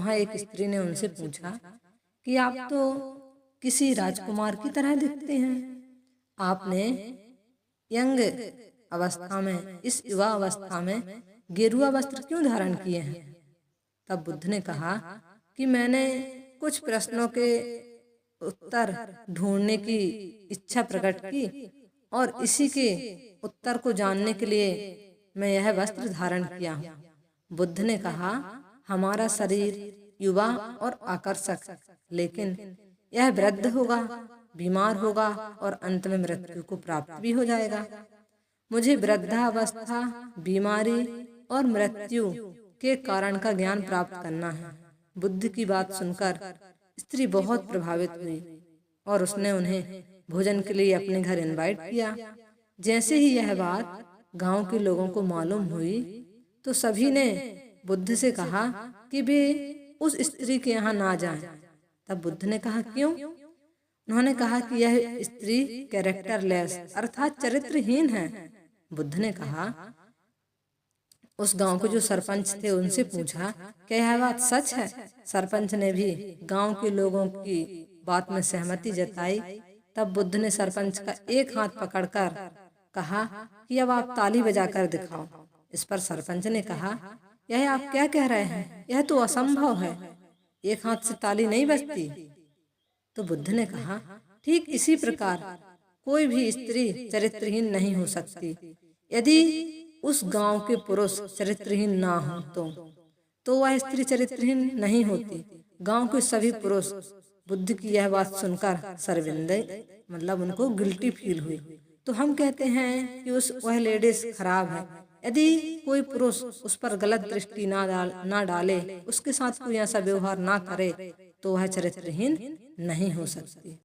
वहां एक स्त्री ने उनसे पूछा कि आप तो किसी राजकुमार की तरह दिखते हैं, आपने यंग अवस्था में, इस युवा अवस्था में गेरुआ वस्त्र क्यों धारण किए हैं? तब बुद्ध ने कहा कि मैंने कुछ प्रश्नों के उत्तर ढूंढने की इच्छा प्रकट की और इसी के उत्तर को जानने के लिए मैं यह वस्त्र धारण किया हूँ। बुद्ध ने कहा, हमारा शरीर युवा और आकर्षक, लेकिन यह वृद्ध होगा, बीमार होगा और अंत में मृत्यु को प्राप्त भी हो जाएगा। मुझे वृद्धावस्था, बीमारी और मृत्यु के कारण का ज्ञान प्राप्त करना है। बुद्ध की बात सुनकर स्त्री बहुत प्रभावित हुई और उसने उन्हें भोजन के लिए अपने घर इनवाइट किया। जैसे ही यह बात गांव के लोगों को मालूम हुई तो सभी ने बुद्ध से कहा कि वे उस स्त्री के यहाँ ना जाएं। तब बुद्ध ने कहा, क्यों? उन्होंने कहा कि यह स्त्री कैरेक्टरलेस अर्थात चरित्रहीन है। बुद्ध ने कहा, उस गांव के जो सरपंच थे उनसे पूछा, क्या यह बात सच है? सरपंच ने भी गांव के लोगों की बात में सहमति जताई। तब बुद्ध ने सरपंच का एक हाथ पकड़कर कहा कि अब आप ताली बजाकर दिखाओ। इस पर सरपंच ने कहा, यह आप क्या कह रहे हैं? यह तो असंभव है, एक हाथ से ताली नहीं बजती। तो बुद्ध ने कहा, ठीक इसी प्रकार कोई भी स्त्री चरित्रहीन नहीं हो सकती। यदि उस गांव के पुरुष चरित्रहीन ना हो तो वह स्त्री चरित्रहीन नहीं होती। गांव के सभी पुरुष बुद्ध की यह बात सुनकर शर्मिंदे, मतलब उनको गिल्टी फील हुई। तो हम कहते हैं कि वह लेडीज खराब है। यदि कोई पुरुष उस पर गलत दृष्टि ना डाले, उसके साथ कोई ऐसा व्यवहार ना करे, तो वह चरित्रहीन नहीं हो सकती।